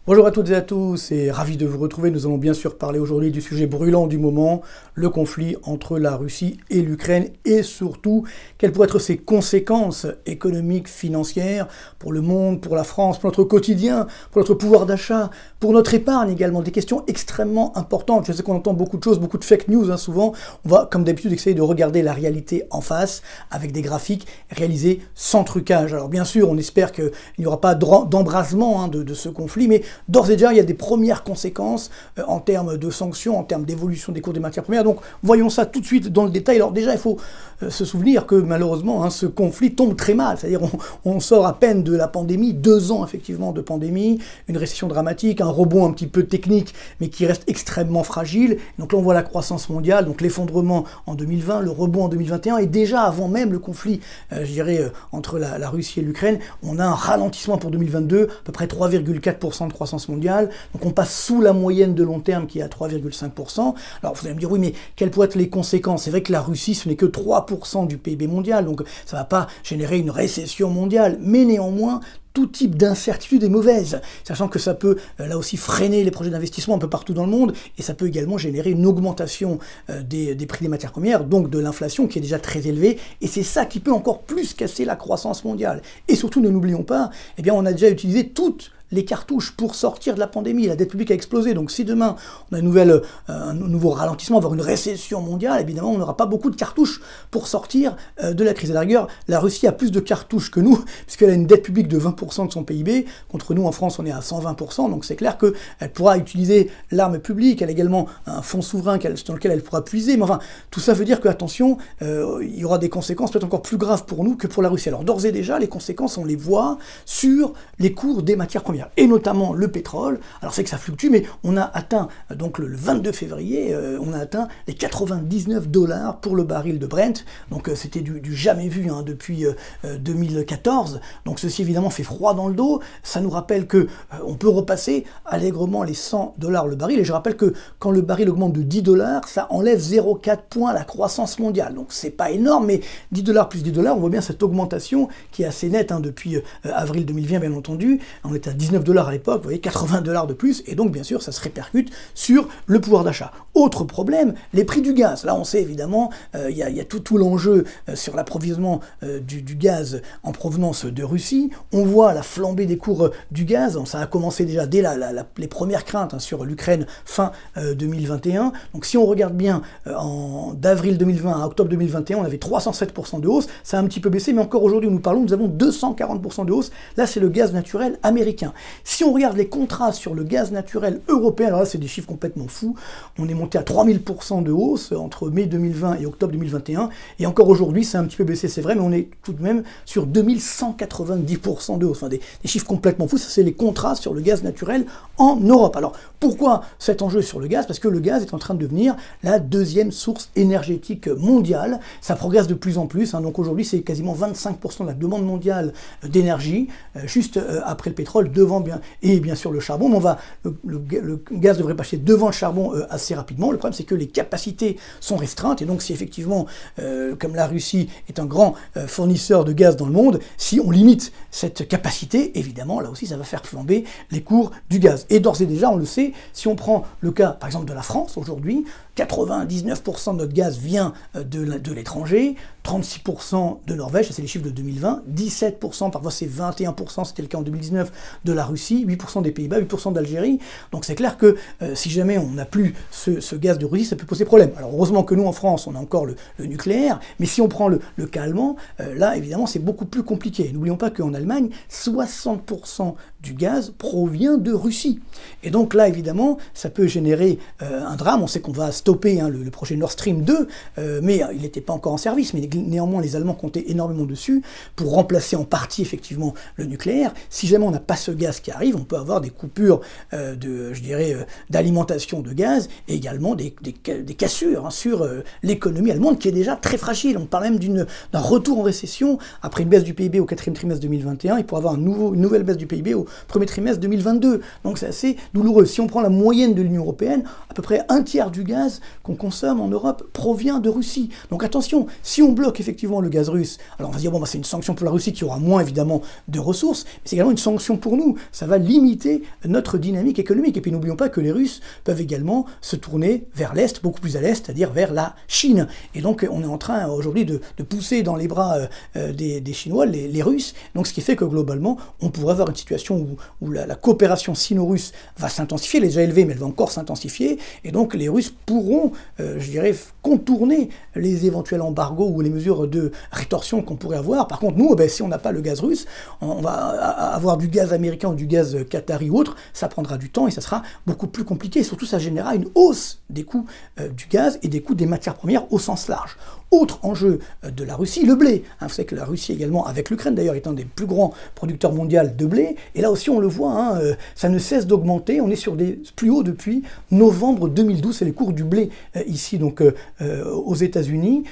Bonjour à toutes et à tous et ravi de vous retrouver. Nous allons bien sûr parler aujourd'hui du sujet brûlant du moment, le conflit entre la Russie et l'Ukraine et surtout quelles pourraient être ses conséquences économiques, financières pour le monde, pour la France, pour notre quotidien, pour notre pouvoir d'achat, pour notre épargne également. Des questions extrêmement importantes. Je sais qu'on entend beaucoup de choses, beaucoup de fake news souvent. On va comme d'habitude essayer de regarder la réalité en face avec des graphiques réalisés sans trucage. Alors bien sûr, on espère qu'il n'y aura pas d'embrasement de ce conflit, mais d'ores et déjà, il y a des premières conséquences en termes de sanctions, en termes d'évolution des cours des matières premières. Donc, voyons ça tout de suite dans le détail. Alors déjà, il faut se souvenir que malheureusement, ce conflit tombe très mal. C'est-à-dire, on sort à peine de la pandémie, 2 ans effectivement de pandémie, une récession dramatique, un rebond un petit peu technique, mais qui reste extrêmement fragile. Donc là, on voit la croissance mondiale, donc l'effondrement en 2020, le rebond en 2021, et déjà avant même le conflit, je dirais, entre la Russie et l'Ukraine, on a un ralentissement pour 2022, à peu près 3,4% de croissance mondiale, donc on passe sous la moyenne de long terme qui est à 3,5%. Alors vous allez me dire, oui, mais quelles pourraient être les conséquences? C'est vrai que la Russie, ce n'est que 3% du PIB mondial, donc ça ne va pas générer une récession mondiale, mais néanmoins, tout type d'incertitude est mauvaise, sachant que ça peut là aussi freiner les projets d'investissement un peu partout dans le monde, et ça peut également générer une augmentation des prix des matières premières, donc de l'inflation qui est déjà très élevée, et c'est ça qui peut encore plus casser la croissance mondiale. Et surtout, ne n'oublions pas, eh bien, on a déjà utilisé toutes les cartouches pour sortir de la pandémie. La dette publique a explosé, donc si demain on a un nouveau ralentissement, voire une récession mondiale, évidemment on n'aura pas beaucoup de cartouches pour sortir de la crise. À la rigueur, la Russie a plus de cartouches que nous, puisqu'elle a une dette publique de 20% de son PIB, contre nous en France on est à 120%, donc c'est clair qu'elle pourra utiliser l'arme publique, elle a également un fonds souverain dans lequel elle pourra puiser, mais enfin, tout ça veut dire que, attention, il y aura des conséquences peut-être encore plus graves pour nous que pour la Russie. Alors d'ores et déjà, les conséquences, on les voit sur les cours des matières premières, et notamment le pétrole. Alors c'est que ça fluctue, mais on a atteint, donc le 22 février, on a atteint les 99 $ pour le baril de Brent, donc c'était du jamais vu depuis 2014, donc ceci évidemment fait froid dans le dos. Ça nous rappelle que on peut repasser allègrement les 100 $ le baril, et je rappelle que quand le baril augmente de 10 $, ça enlève 0,4 points à la croissance mondiale, donc c'est pas énorme, mais 10 $ plus 10 $, on voit bien cette augmentation qui est assez nette depuis avril 2020, bien entendu. On était à 19 $ à l'époque, vous voyez, 80 $ de plus, et donc bien sûr ça se répercute sur le pouvoir d'achat. Autre problème, les prix du gaz. Là on sait évidemment, il y a tout l'enjeu sur l'approvisionnement du gaz en provenance de Russie. On voit la flambée des cours du gaz, ça a commencé déjà dès les premières craintes sur l'Ukraine fin 2021. Donc si on regarde bien, d'avril 2020 à octobre 2021, on avait 307% de hausse, ça a un petit peu baissé, mais encore aujourd'hui nous parlons, nous avons 240% de hausse. Là c'est le gaz naturel américain. Si on regarde les contrats sur le gaz naturel européen, alors là c'est des chiffres complètement fous, on est monté à 3000% de hausse entre mai 2020 et octobre 2021, et encore aujourd'hui c'est un petit peu baissé, c'est vrai, mais on est tout de même sur 2190% de hausse, enfin des chiffres complètement fous. Ça c'est les contrats sur le gaz naturel en Europe. Alors pourquoi cet enjeu sur le gaz? Parce que le gaz est en train de devenir la deuxième source énergétique mondiale, ça progresse de plus en plus, donc aujourd'hui c'est quasiment 25% de la demande mondiale d'énergie, juste après le pétrole, devant bien sûr le charbon, mais le gaz devrait passer devant le charbon assez rapidement. Le problème c'est que les capacités sont restreintes, et donc si effectivement, comme la Russie est un grand fournisseur de gaz dans le monde, si on limite cette capacité, évidemment là aussi ça va faire flamber les cours du gaz. Et d'ores et déjà on le sait, si on prend le cas par exemple de la France aujourd'hui, 99% de notre gaz vient de l'étranger, 36% de Norvège, ça c'est les chiffres de 2020, 17%, parfois c'est 21%, c'était le cas en 2019, de la Russie, 8% des Pays-Bas, 8% d'Algérie. Donc c'est clair que si jamais on n'a plus ce gaz de Russie, ça peut poser problème. Alors heureusement que nous en France, on a encore le nucléaire, mais si on prend le cas allemand, là évidemment c'est beaucoup plus compliqué. N'oublions pas qu'en Allemagne, 60% du gaz provient de Russie. Et donc là évidemment, ça peut générer un drame. On sait qu'on va stopper le projet Nord Stream 2, mais il n'était pas encore en service, mais néanmoins les Allemands comptaient énormément dessus pour remplacer en partie effectivement le nucléaire. Si jamais on n'a pas ce gaz qui arrive, on peut avoir des coupures d'alimentation de gaz, et également des cassures sur l'économie allemande qui est déjà très fragile. On parle même d'un retour en récession après une baisse du PIB au 4e trimestre 2021, et pour avoir une nouvelle baisse du PIB au premier trimestre 2022. Donc c'est assez douloureux. Si on prend la moyenne de l'Union européenne, à peu près un tiers du gaz qu'on consomme en Europe provient de Russie. Donc attention, si on bloque effectivement le gaz russe, alors on va se dire, bon, bah, c'est une sanction pour la Russie qui aura moins évidemment de ressources, mais c'est également une sanction pour nous. Ça va limiter notre dynamique économique. Et puis n'oublions pas que les Russes peuvent également se tourner vers l'Est, beaucoup plus à l'Est, c'est-à-dire vers la Chine. Et donc on est en train aujourd'hui de pousser dans les bras des Chinois les Russes. Donc ce qui fait que globalement, on pourrait avoir une situation où la coopération sino-russe va s'intensifier, elle est déjà élevée, mais elle va encore s'intensifier. Et donc les Russes pourront, je dirais, contourner les éventuels embargos ou les mesures de rétorsion qu'on pourrait avoir. Par contre, nous, si on n'a pas le gaz russe, on va avoir du gaz américain ou du gaz qatari ou autre, ça prendra du temps et ça sera beaucoup plus compliqué. Et surtout, ça générera une hausse des coûts du gaz et des coûts des matières premières au sens large. Autre enjeu de la Russie, le blé. Vous savez que la Russie également, avec l'Ukraine d'ailleurs, est un des plus grands producteurs mondiaux de blé. Et là aussi, on le voit, ça ne cesse d'augmenter. On est sur des plus hauts depuis novembre 2012. C'est les cours du blé ici, donc aux États-Unis,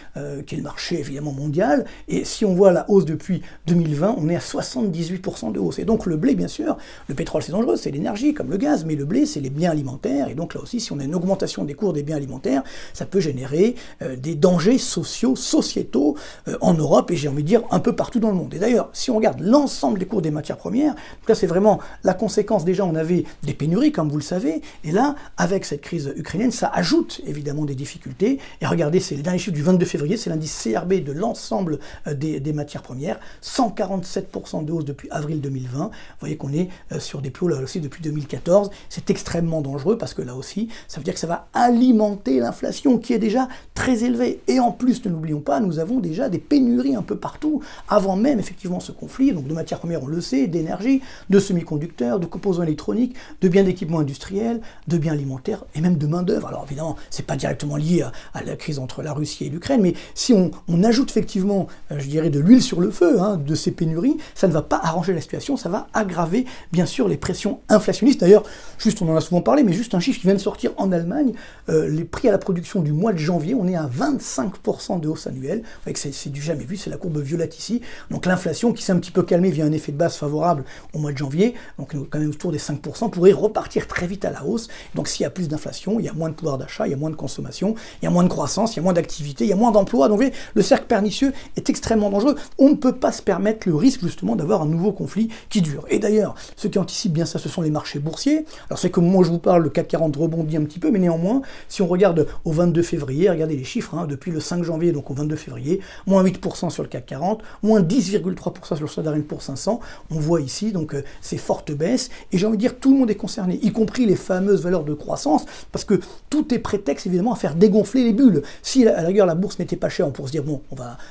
qui est le marché évidemment mondial. Et si on voit la hausse depuis 2020, on est à 78% de hausse. Et donc le blé, bien sûr, le pétrole c'est dangereux, c'est l'énergie comme le gaz, mais le blé c'est les biens alimentaires. Et donc là aussi, si on a une augmentation des cours des biens alimentaires, ça peut générer des dangers sociétaux en Europe et j'ai envie de dire un peu partout dans le monde. Et d'ailleurs, si on regarde l'ensemble des cours des matières premières, là c'est vraiment la conséquence. Déjà, on avait des pénuries, comme vous le savez, et là, avec cette crise ukrainienne, ça ajoute évidemment des difficultés. Et regardez, c'est les derniers chiffres du 22 février, c'est l'indice CRB de l'ensemble des matières premières, 147% de hausse depuis avril 2020. Vous voyez qu'on est sur des plus hauts là aussi depuis 2014. C'est extrêmement dangereux parce que là aussi, ça veut dire que ça va alimenter l'inflation qui est déjà très élevée. Et en plus, ne l'oublions pas, nous avons déjà des pénuries un peu partout, avant même effectivement ce conflit, donc de matières premières, on le sait, d'énergie, de semi-conducteurs, de composants électroniques, de biens d'équipement industriel, de biens alimentaires et même de main-d'œuvre. Alors évidemment, c'est pas directement lié à la crise entre la Russie et l'Ukraine, mais si on ajoute effectivement, je dirais, de l'huile sur le feu de ces pénuries, ça ne va pas arranger la situation, ça va aggraver bien sûr les pressions inflationnistes. D'ailleurs, juste, on en a souvent parlé, mais juste un chiffre qui vient de sortir en Allemagne, les prix à la production du mois de janvier, on est à 25% de hausse annuelle. Vous voyez que c'est du jamais vu, c'est la courbe violette ici. Donc l'inflation qui s'est un petit peu calmée via un effet de base favorable au mois de janvier, donc quand même autour des 5%, pourrait repartir très vite à la hausse. Donc s'il y a plus d'inflation, il y a moins de pouvoir d'achat, il y a moins de consommation, il y a moins de croissance, il y a moins d'activité, il y a moins d'emplois. Donc vous voyez, le cercle pernicieux est extrêmement dangereux. On ne peut pas se permettre le risque justement d'avoir un nouveau conflit qui dure. Et d'ailleurs, ceux qui anticipent bien ça, ce sont les marchés boursiers. Alors c'est que moi je vous parle, le CAC 40 rebondit un petit peu, mais néanmoins, si on regarde au 22 février, regardez les chiffres, depuis le 5 janvier, donc au 22 février, moins 8% sur le CAC 40, moins 10,3% sur le Standard & Poor's 500. On voit ici donc ces fortes baisses. Et j'ai envie de dire, tout le monde est concerné, y compris les fameuses valeurs de croissance, parce que tout est prétexte évidemment à faire dégonfler les bulles. Si à la rigueur la bourse n'était pas chère, on pourrait se dire bon,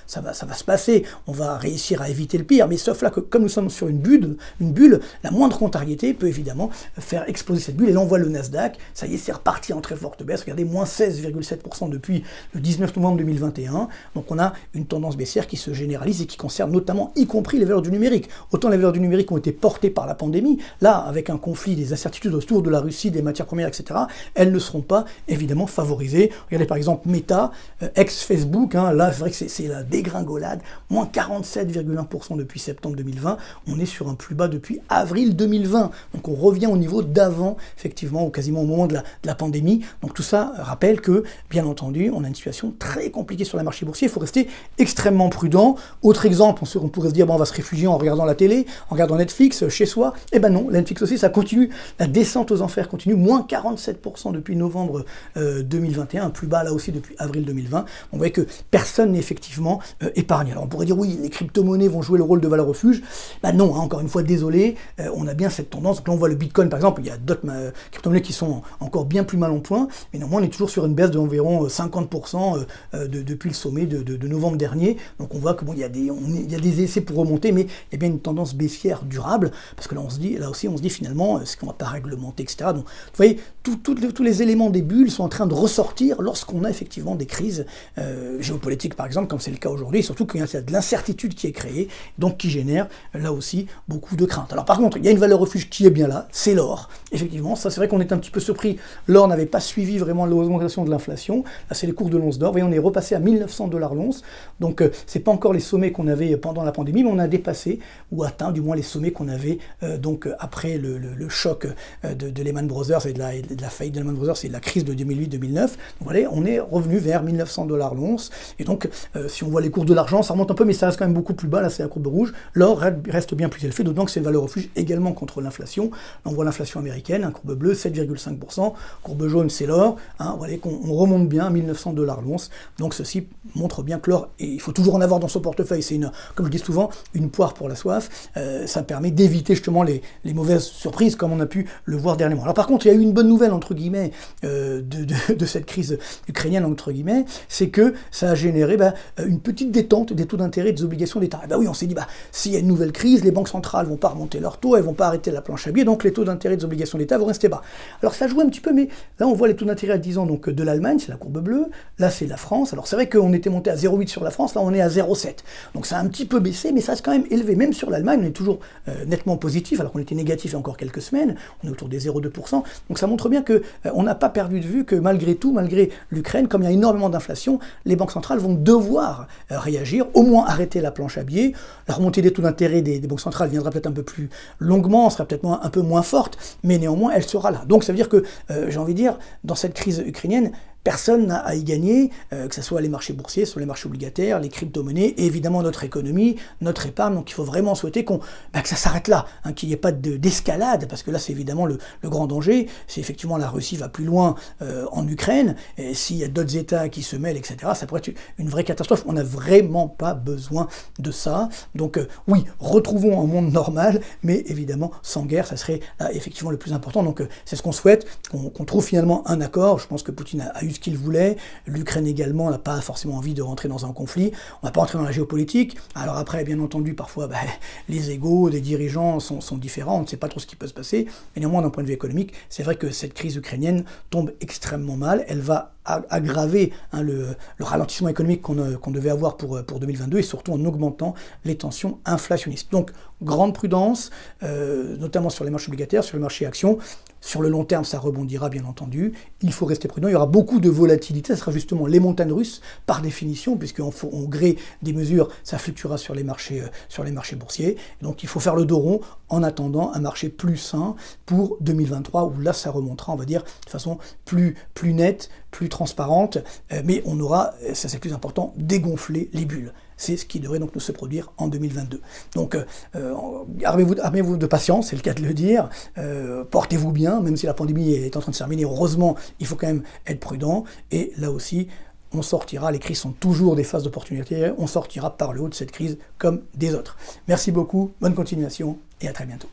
ça va se passer, on va réussir à éviter le pire. Mais sauf là que comme nous sommes sur une bulle, la moindre contrariété peut évidemment faire exploser cette bulle. Et là on voit le Nasdaq, ça y est, c'est reparti en très forte baisse. Regardez, moins 16,7% depuis le 19 novembre 2021. Donc on a une tendance baissière qui se généralise et qui concerne notamment, y compris les valeurs du numérique. Autant les valeurs du numérique ont été portées par la pandémie, là, avec un conflit, des incertitudes autour de la Russie, des matières premières, etc., elles ne seront pas évidemment favorisées. Regardez par exemple Meta, ex-Facebook, là c'est vrai que c'est la dégringolade, moins 47,1% depuis septembre 2020. On est sur un plus bas depuis avril 2020. Donc on revient au niveau d'avant, effectivement, ou quasiment au moment de la pandémie. Donc tout ça rappelle que, bien entendu, on a une situation très compliquée sur les marchés boursiers. Il faut rester extrêmement prudent. Autre exemple, on pourrait se dire, bon, on va se réfugier en regardant la télé, en regardant Netflix chez soi. Eh ben non, Netflix aussi, ça continue. La descente aux enfers continue. Moins 47% depuis novembre 2021, plus bas là aussi depuis avril 2020. On voit que personne n'est effectivement épargné. Alors on pourrait dire, oui, les crypto-monnaies vont jouer le rôle de valeur refuge. Ben non, encore une fois, désolé, on a bien cette tendance. Donc là, on voit le Bitcoin, par exemple, il y a d'autres crypto-monnaies qui sont encore bien plus mal en point, mais néanmoins, on est toujours sur une baisse d'environ 50% depuis le sommet de novembre dernier. Donc on voit que bon, il y a des essais pour remonter, mais il y a bien une tendance baissière durable, parce que là, aussi, on se dit finalement, est-ce qu'on va pas réglementer, etc. Donc, vous voyez, tous les éléments des bulles sont en train de ressortir lorsqu'on a effectivement des crises géopolitiques, par exemple, comme c'est le cas aujourd'hui, surtout qu'il y a de l'incertitude qui est créée, donc qui génère, là aussi, beaucoup de craintes. Alors par contre, il y a une valeur refuge qui est bien là, c'est l'or. Effectivement, ça c'est vrai qu'on est un petit peu surpris, l'or n'avait pas suivi vraiment l'augmentation de l'inflation. Là, c'est les cours de l'once d'or. Vous voyez, on est repassé à 1900 $ l'once. Donc c'est pas encore les sommets qu'on avait pendant la pandémie, mais on a dépassé ou atteint du moins les sommets qu'on avait donc après le choc de Lehman Brothers et de la faillite de Lehman Brothers et de la crise de 2008-2009. Donc voilà, on est revenu vers 1900 $ l'once. Et donc si on voit les cours de l'argent, ça remonte un peu, mais ça reste quand même beaucoup plus bas. Là, c'est la courbe rouge. L'or reste bien plus élevé, d'autant que c'est une valeur refuge également contre l'inflation. Là, on voit l'inflation américaine, courbe bleue, 7,5%. Courbe jaune, c'est l'or. Vous voyez qu'on remonte bien à 1900 $ l'once. Donc ceci montre bien que l'or, et il faut toujours en avoir dans son portefeuille, c'est comme je dis souvent, une poire pour la soif. Ça permet d'éviter justement les mauvaises surprises, comme on a pu le voir dernièrement. Alors par contre, il y a eu une bonne nouvelle, entre guillemets, de cette crise ukrainienne, entre guillemets, c'est que ça a généré une petite détente des taux d'intérêt des obligations d'État. Et oui, on s'est dit, s'il y a une nouvelle crise, les banques centrales vont pas remonter leurs taux, elles vont pas arrêter la planche à billets, donc les taux d'intérêt des obligations d'État vont rester bas. Alors ça joue un petit peu, mais là on voit les taux d'intérêt à 10 ans donc, de l'Allemagne, c'est la courbe bleue, là c'est la France. Alors c'est vrai qu'on était monté à 0,8 sur la France, là on est à 0,7. Donc ça a un petit peu baissé, mais ça reste quand même élevé. Même sur l'Allemagne, on est toujours nettement positif, alors qu'on était négatif il y a encore quelques semaines, on est autour des 0,2%. Donc ça montre bien qu'on n'a pas perdu de vue que malgré tout, malgré l'Ukraine, comme il y a énormément d'inflation, les banques centrales vont devoir réagir, au moins arrêter la planche à billets. La remontée des taux d'intérêt des banques centrales viendra peut-être un peu plus longuement, sera peut-être un peu moins forte, mais néanmoins elle sera là. Donc ça veut dire que, j'ai envie de dire, dans cette crise ukrainienne, personne n'a à y gagner, que ce soit les marchés boursiers, sur les marchés obligataires, les crypto-monnaies, et évidemment notre économie, notre épargne. Donc il faut vraiment souhaiter que ça s'arrête là, qu'il n'y ait pas d'escalade, parce que là c'est évidemment le grand danger. Si effectivement la Russie va plus loin en Ukraine, et s'il y a d'autres États qui se mêlent, etc., ça pourrait être une vraie catastrophe. On n'a vraiment pas besoin de ça. Donc oui, retrouvons un monde normal, mais évidemment sans guerre, ça serait là, effectivement le plus important. Donc c'est ce qu'on souhaite, qu'on trouve finalement un accord. Je pense que Poutine a eu ce qu'il voulait, l'Ukraine également n'a pas forcément envie de rentrer dans un conflit, on va pas rentrer dans la géopolitique. Alors après, bien entendu, parfois les égos des dirigeants sont différents, on ne sait pas trop ce qui peut se passer, mais néanmoins d'un point de vue économique, c'est vrai que cette crise ukrainienne tombe extrêmement mal, elle va aggraver le ralentissement économique qu'on devait avoir pour 2022 et surtout en augmentant les tensions inflationnistes. Donc grande prudence, notamment sur les marchés obligataires, sur les marchés actions. Sur le long terme, ça rebondira bien entendu. Il faut rester prudent. Il y aura beaucoup de volatilité. Ce sera justement les montagnes russes par définition, puisqu'on gré des mesures, ça fluctuera sur les marchés boursiers. Et donc il faut faire le dos rond en attendant un marché plus sain pour 2023, où là ça remontera, on va dire, de façon plus nette, plus transparente. Mais on aura, ça c'est le plus important, dégonflé les bulles. C'est ce qui devrait donc nous se produire en 2022. Donc armez-vous de patience, c'est le cas de le dire. Portez-vous bien, même si la pandémie est en train de se terminer. Heureusement, il faut quand même être prudent. Et là aussi, on sortira, les crises sont toujours des phases d'opportunité, on sortira par le haut de cette crise comme des autres. Merci beaucoup, bonne continuation et à très bientôt.